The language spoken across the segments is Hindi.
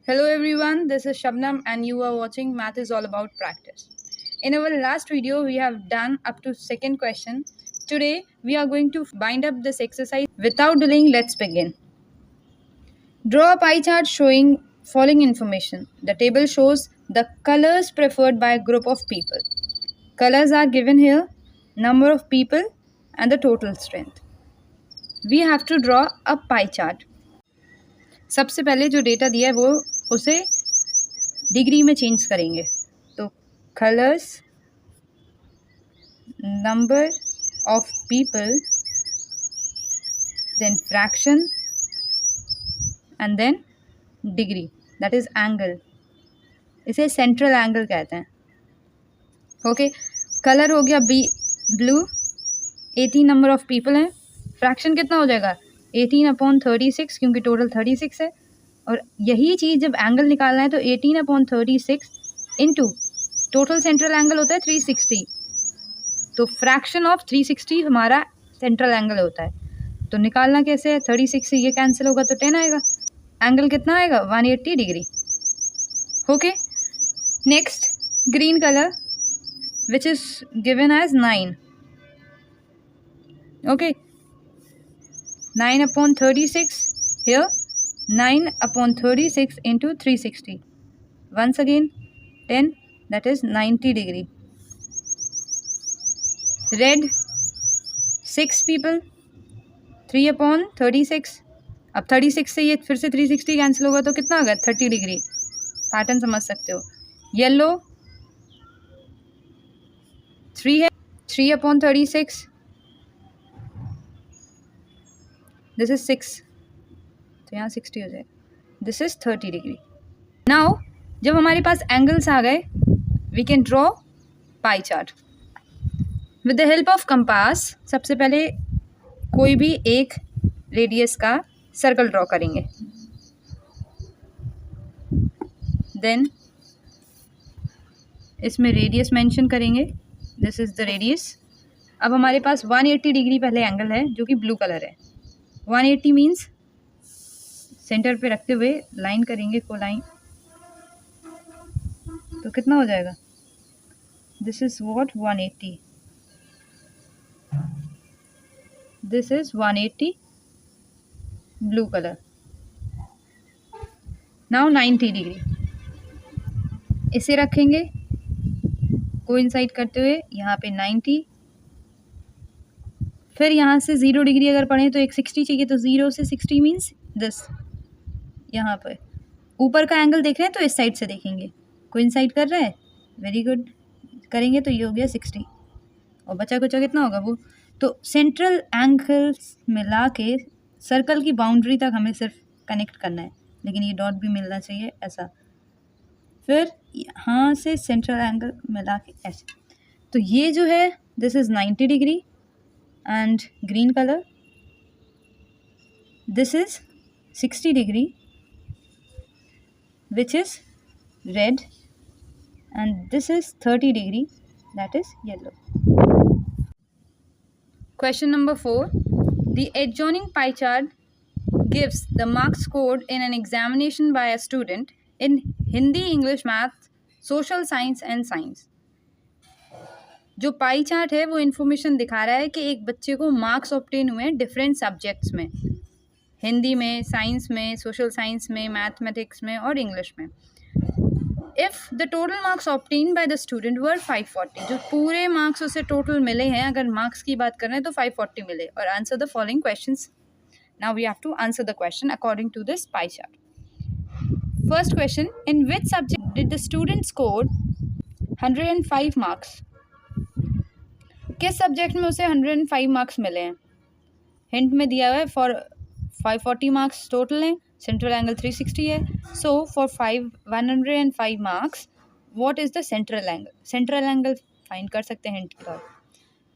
Hello everyone, this is Shabnam and you are watching Math is All About Practice. In our last video, we have done up to second question. Today, we are going to bind up this exercise. Without delaying, let's begin. Draw a pie chart showing following information. The table shows the colors preferred by a group of people. Colors are given here, number of people and the total strength. We have to draw a pie chart. सबसे पहले जो डेटा दिया है वो उसे डिग्री में चेंज करेंगे. तो colours, number of people, then fraction and then degree, that is angle. इसे सेंट्रल एंगल कहते हैं. ओके, कलर हो गया ब्लू. 18 नंबर ऑफ पीपल हैं. फ्रैक्शन कितना हो जाएगा? 18/36 क्योंकि टोटल 36 है. और यही चीज़ जब एंगल निकालना है तो 18/36 इंटू टोटल सेंट्रल एंगल होता है 360. तो फ्रैक्शन ऑफ 360 हमारा सेंट्रल एंगल होता है. तो निकालना कैसे है? 36 से ये कैंसिल होगा तो 10 आएगा. एंगल कितना आएगा? 180 degree. Okay, next green colour which is given as 9. Okay, 9/36 here. 9/36 into 360. Once again 10, that is 90 degree. Red 6 people. 3/36. अब 36 से ये फिर से 360 कैंसिल होगा तो कितना होगा? 30 डिग्री. पैटर्न समझ सकते हो. येलो 3 है. 3/36. दिस इज 6 तो यहाँ 60 हो जाए. This is 30 degree. नाउ जब हमारे पास एंगल्स आ गए, we can draw pie chart with the help of compass. सबसे पहले कोई भी एक रेडियस का सर्कल ड्रॉ करेंगे. देन इसमें रेडियस मेंशन करेंगे. This is the radius. अब हमारे पास 180 डिग्री पहले एंगल है जो कि ब्लू कलर है. 180 मीन्स सेंटर पे रखते हुए लाइन करेंगे, को लाइन. तो कितना हो जाएगा? This is what 180. This is 180 blue colour. Now 90 degree इसे रखेंगे कोइंसाइड करते हुए यहाँ पे 90. फिर यहाँ से 0 डिग्री अगर पढ़ें तो एक 60 चाहिए. तो 0 से 60 मीन्स दिस. यहाँ पर ऊपर का एंगल देख रहे हैं तो इस साइड से देखेंगे. कोइंसाइड कर रहा है, वेरी गुड. करेंगे तो ये हो गया 60 और बचा कुचा कितना होगा वो. तो सेंट्रल एंगल्स मिला के सर्कल की बाउंड्री तक हमें सिर्फ कनेक्ट करना है, लेकिन ये डॉट भी मिलना चाहिए ऐसा. फिर यहाँ से सेंट्रल एंगल मिला के ऐसे. तो ये जो है this is 90 degree and green colour. This is 60 degree which is red, and this is 30 degree, that is yellow. Question number 4. The adjoining pie chart gives the marks scored in an examination by a student in Hindi, English, Math, Social Science and Science. जो पाई चार्ट है वो इन्फॉर्मेशन दिखा रहा है कि एक बच्चे को मार्क्स ऑब्टेन हुए हैं डिफरेंट सब्जेक्ट्स में. हिंदी में, साइंस में, सोशल साइंस में, मैथमेटिक्स में और इंग्लिश में. If the total marks obtain bye the student वर 540. जो पूरे मार्क्स उसे टोटल मिले हैं, अगर मार्क्स की बात करें तो 540 मिले. और answer the following questions. Now we have to answer the question according to this pie chart. First question, in which subject did the student score 105 marks. किस सब्जेक्ट में उसे 105 मार्क्स मिले हैं? हिंट में दिया हुआ है फॉर 540 मार्क्स टोटल हैं, सेंट्रल एंगल 360 है. So for 105 marks what is the central angle? Central angle find कर सकते हैं हिंट के तौर.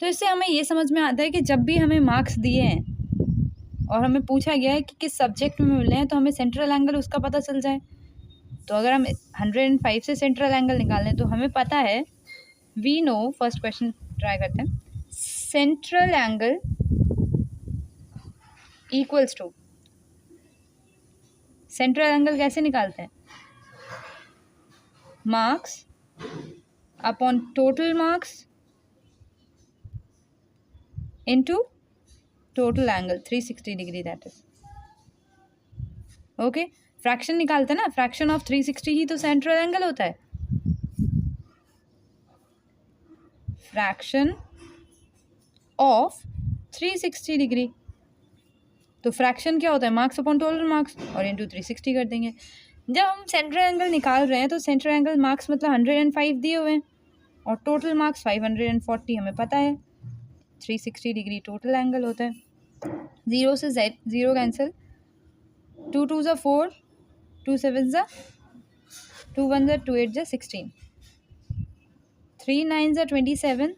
तो इससे हमें ये समझ में आता है कि जब भी हमें मार्क्स दिए हैं और हमें पूछा गया है कि किस सब्जेक्ट में मिले हैं तो हमें सेंट्रल एंगल उसका पता चल जाए. तो अगर हम 105 से सेंट्रल एंगल निकालें तो हमें पता है, we know. First question try करते हैं. Central angle equals to, central angle कैसे निकालते हैं? marks upon total marks into total angle 360 degree, that is okay. Fraction निकालते ना, फ्रैक्शन ऑफ 360 ही तो सेंट्रल एंगल होता है. फ्रैक्शन ऑफ 360 डिग्री, तो फ्रैक्शन क्या होता है, मार्क्स अपॉन टोटल मार्क्स और इंटू 360 कर देंगे. जब हम सेंट्रल एंगल निकाल रहे हैं तो सेंट्रल एंगल मार्क्स मतलब 105 दिए हुए हैं और टोटल मार्क्स 540 हमें पता है. 360 डिग्री टोटल एंगल होता है. 0 से ज़ीरो कैंसिल, 2 2 ज़ा 4, 2 7 ज़ा 2 1 ज़ा 2 8 ज़ा 16, 3 9 ज़ा 27,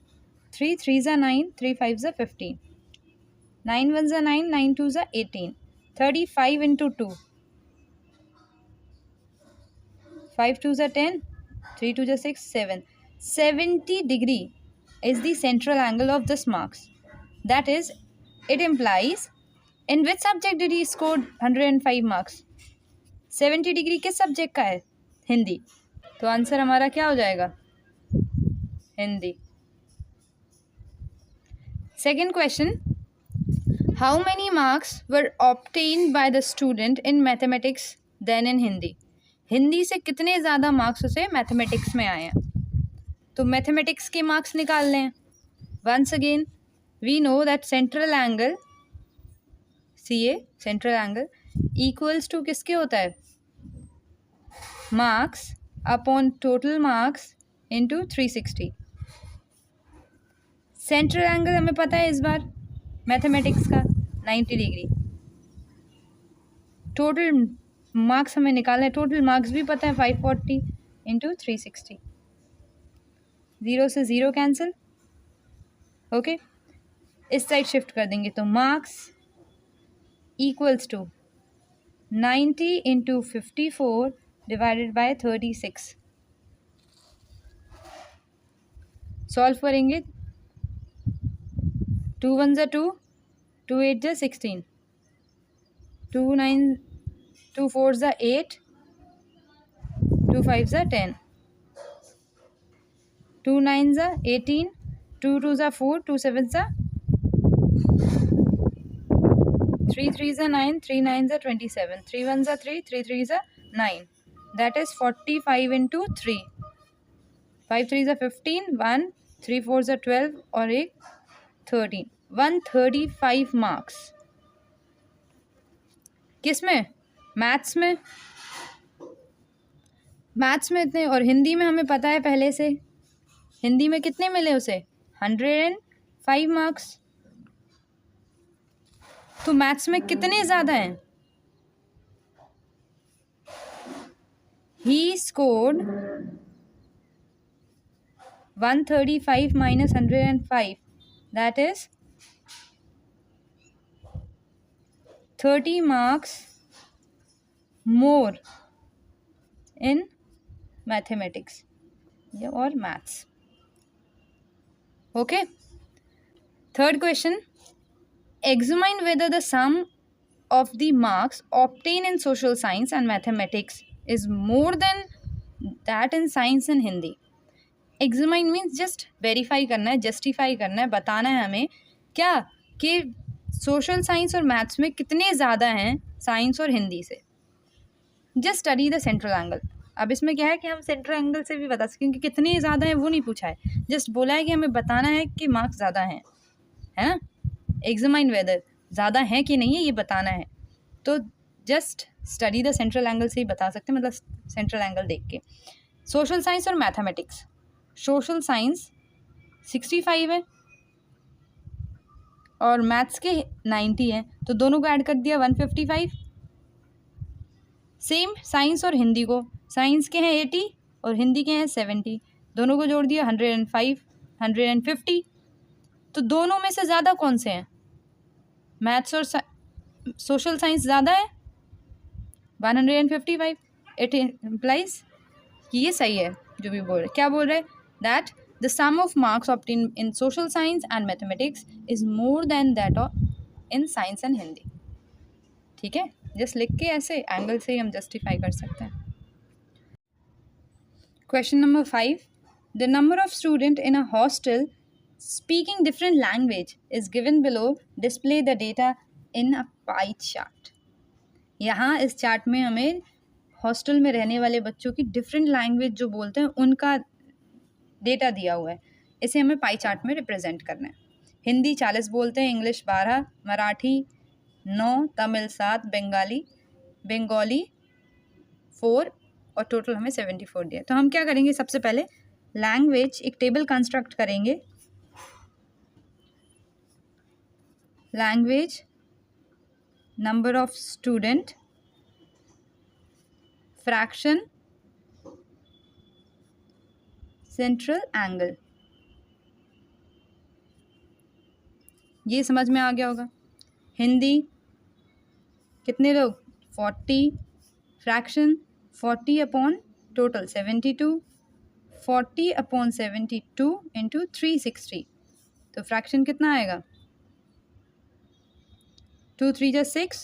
3 3 ज़ा 9, 3 5 ज़ा 15, 9 1 ज़ा 9, 9 2 ज़ा 18, 35 into 2, 5 2 ज़ा 10, 3 2 ज़ा 6, 7. 70 degree is the central angle of this marks. That is, it implies in which subject did he score 105 marks? 70 degree किस सब्जेक्ट का है? हिंदी. तो आंसर हमारा क्या हो जाएगा? Hindi. Second question, how many marks were obtained by the student in mathematics than in Hindi? Hindi से कितने ज़्यादा मार्क्स उसे मैथमेटिक्स में आए हैं? तो मैथमेटिक्स के मार्क्स निकाल लें. Once again we know that central angle CA, central angle equals to किसके होता है? Marks upon total marks into 360. Central angle हमें पता है इस बार मैथमेटिक्स का 90 डिग्री. टोटल मार्क्स हमें निकालना है, टोटल मार्क्स भी पता है 540 इंटू 360. 0 से 0 कैंसिल. ओके, इस साइड शिफ्ट कर देंगे तो marks equals to 90 into 54 divided by 36. Solve करेंगे. 2 1 ज़ा 2, 2 8 ज़ा 16, 2 9 2 4 ज़ा 8, 2 5 ज़ा 10, 2 9 ज़ा 18, 2 2 ज़ा 4, 2 7 ज़ा 3 3 ज़ा 9, 3 9 ज़ा 27, 3 1 ज़ा 3, 3 3 ज़ा 9. That is 45 into 3. 5 3 ज़ा 15, 1 3 4 ज़ा 12 और एक 13. 135 मार्क्स. किस में? मैथ्स में. मैथ्स में इतने, और हिंदी में हमें पता है पहले से. हिंदी में कितने मिले उसे? 105 मार्क्स. तो मैथ्स में कितने ज़्यादा हैं? He scored 135 minus 105. That is 30 marks more in mathematics or maths. Okay. Third question. Examine whether the sum of the marks obtained in social science and mathematics is more than that in science and Hindi. Examine means just verify करना है, justify करना है, बताना है हमें क्या कि सोशल साइंस और मैथ्स में कितने ज़्यादा हैं साइंस और हिंदी से. Just study the central angle. अब इसमें क्या है कि हम सेंट्रल एंगल से भी बता सकें क्योंकि कितने ज़्यादा हैं वो नहीं पूछा है, जस्ट बोला है कि हमें बताना है कि मार्क्स ज़्यादा हैं, है ना. एग्जामाइन वेदर ज़्यादा है कि नहीं है ये बताना है, तो just study the central angle से ही बता सकते हैं, मतलब सेंट्रल एंगल देख के. सोशल साइंस और मैथमेटिक्स. सोशल साइंस 65 है और मैथ्स के 90 है, तो दोनों को ऐड कर दिया 155. सेम साइंस और हिंदी को, साइंस के हैं 80 और हिंदी के हैं 70, दोनों को जोड़ दिया 105 150. तो दोनों में से ज़्यादा कौन से हैं? मैथ्स और सोशल साइंस ज़्यादा है 155. इट इम्प्लाइज कि ये सही है जो भी बोल रहे. क्या बोल रहे? That the sum of marks obtain in social science and mathematics is more than that in science and Hindi. ठीक है, जस्ट लिख के ऐसे एंगल से ही हम जस्टिफाई कर सकते हैं. Question number 5. The number of students in a hostel speaking different language is given below. Display the data in a pie chart. यहाँ इस चार्ट में हमें हॉस्टल में रहने वाले बच्चों की डिफरेंट लैंग्वेज जो बोलते हैं उनका डेटा दिया हुआ है. इसे हमें पाई चार्ट में रिप्रेजेंट करना है. हिंदी 40 बोलते हैं, इंग्लिश 12, मराठी 9, तमिल 7, बंगाली 4 और टोटल हमें 74 दिया. तो हम क्या करेंगे, सबसे पहले लैंग्वेज एक टेबल कंस्ट्रक्ट करेंगे. Language, number of student, fraction, central angle. ये समझ में आ गया होगा. हिंदी कितने लोग, 40, fraction 40 upon total 72, 40 upon 72 into 360. तो फ्रैक्शन कितना आएगा, 2 3 जा 6,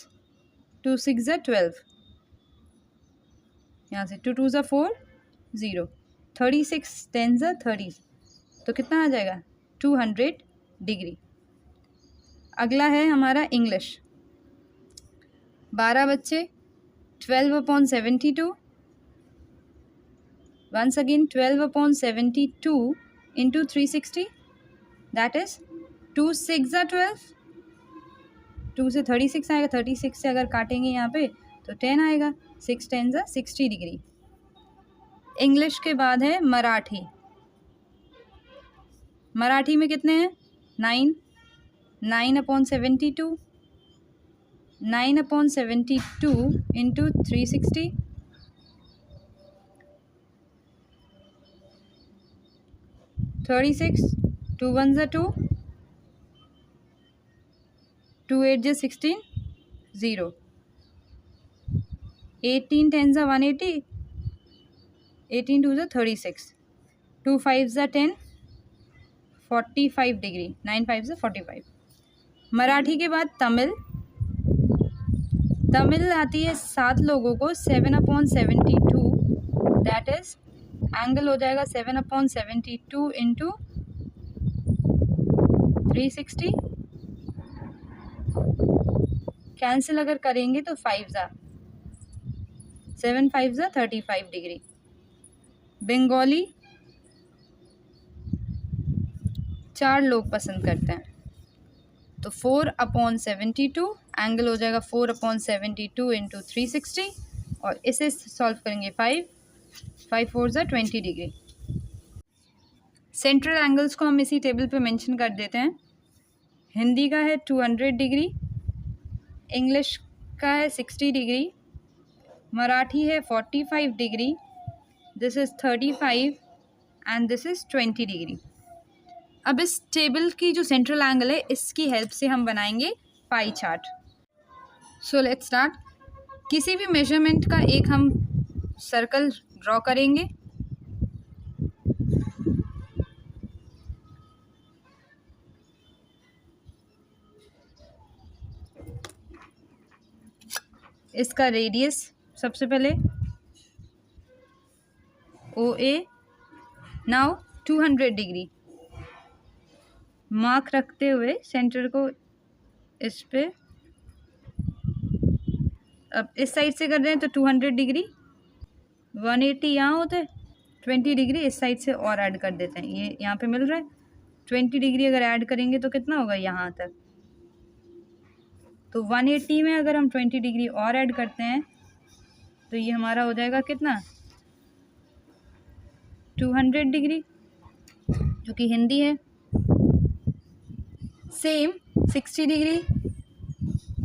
2 6 जा 12, यहाँ से 2 2 जा 4, 0, 36 10 जा 30. तो कितना आ जाएगा, 200 डिग्री. अगला है हमारा इंग्लिश. 12 बच्चे, 12 upon 72, once again 12 upon 72 into 360, that is 2 6 जा 12, 2 से 36 आएगा, 36 से अगर काटेंगे यहाँ पे तो 10 आएगा, 6 10 जा 60 डिग्री. इंग्लिश के बाद है मराठी. मराठी में कितने हैं, 9, 9 अपॉन 72, 9 अपॉन 72 इंटू 360, 36, 2 1 जा 2, 2 8 जा 16, 0, 18 10 जा 180, 18 2 जा 36, 2 5 जा 10, 45 डिग्री, 9 5 जा 45. मराठी के बाद तमिल. तमिल आती है 7 लोगों को, 7 अपॉन 72, दैट इज एंगल हो जाएगा 7 अपॉन 72 इंटू 360. कैंसिल अगर करेंगे तो 5 जा 7 5 जा 35 डिग्री. बंगाली 4 लोग पसंद करते हैं, तो 4 अपॉन 72 एंगल हो जाएगा 4 अपॉन 72 इंटू 360 और इसे सॉल्व करेंगे 5 4 जा 20 डिग्री. सेंट्रल एंगल्स को हम इसी टेबल पे मेंशन कर देते हैं. हिंदी का है 200 डिग्री, इंग्लिश का है 60 डिग्री, मराठी है 45 degree, this is 35 and this is 20 degree. अब इस टेबल की जो सेंट्रल एंगल है इसकी हेल्प से हम बनाएंगे pie chart. So let's start. किसी भी मेजरमेंट का एक हम सर्कल ड्रॉ करेंगे. इसका रेडियस सबसे पहले OA. नाउ 200 डिग्री मार्क रखते हुए सेंटर को इस पे, अब इस साइड से कर रहे हैं तो 200 डिग्री, 180 यहाँ होते हैं, 20 डिग्री इस साइड से और ऐड कर देते हैं. ये यहाँ पे मिल रहा है 20 डिग्री, अगर ऐड करेंगे तो कितना होगा यहाँ तक. तो 180 में अगर हम 20 डिग्री और ऐड करते हैं तो ये हमारा हो जाएगा कितना, 200 डिग्री, जो कि हिंदी है. सेम 60 डिग्री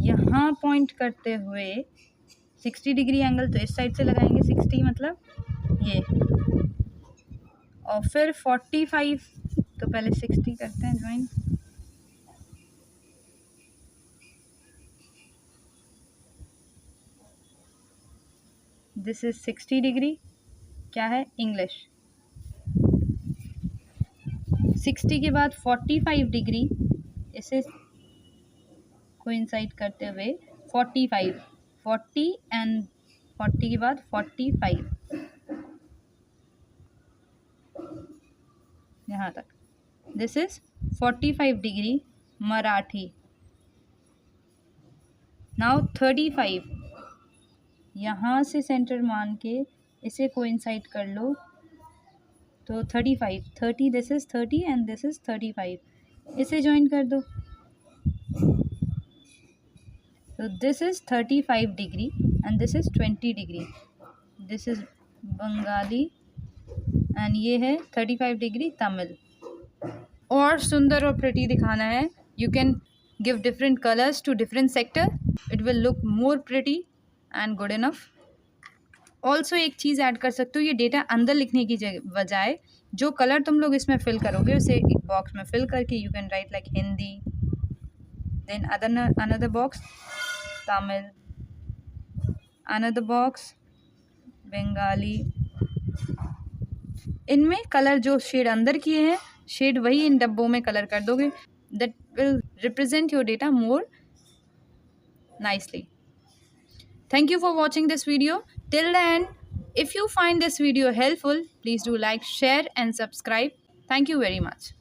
यहाँ पॉइंट करते हुए 60 डिग्री एंगल तो इस साइड से लगाएंगे, 60 मतलब ये, और फिर 45, तो पहले 60 करते हैं ज्वाइन. दिस इज 60 डिग्री, क्या है, इंग्लिश. 60 के बाद 45 डिग्री, इसे कोइंसाइड करते हुए 45, 40 एंड 40 के बाद 45, यहाँ तक. This is 45 degree Marathi. Now 35, यहाँ से सेंटर मान के इसे कोइंसाइड कर लो तो 35, 30, this is 30 and this is 35. इसे ज्वाइन कर दो तो this is 35 degree and this is 20 degree. This is Bengali and ये है 35 डिग्री तमिल. और सुंदर और प्रिटी दिखाना है, you can give different colours to different sector. It will look more pretty and good enough. Also एक चीज़ ऐड कर सकते हो, ये डेटा अंदर लिखने की बजाय जो कलर तुम लोग इसमें फिल करोगे उसे एक बॉक्स में फिल करके you can write like Hindi, then another box Tamil, another box Bengali. इनमें कलर जो शेड अंदर किए हैं शेड वही इन डब्बों में कलर कर दोगे. That will represent your data more nicely. Thank you for watching this video till the end. If you find this video helpful, please do like, share and subscribe. Thank you very much.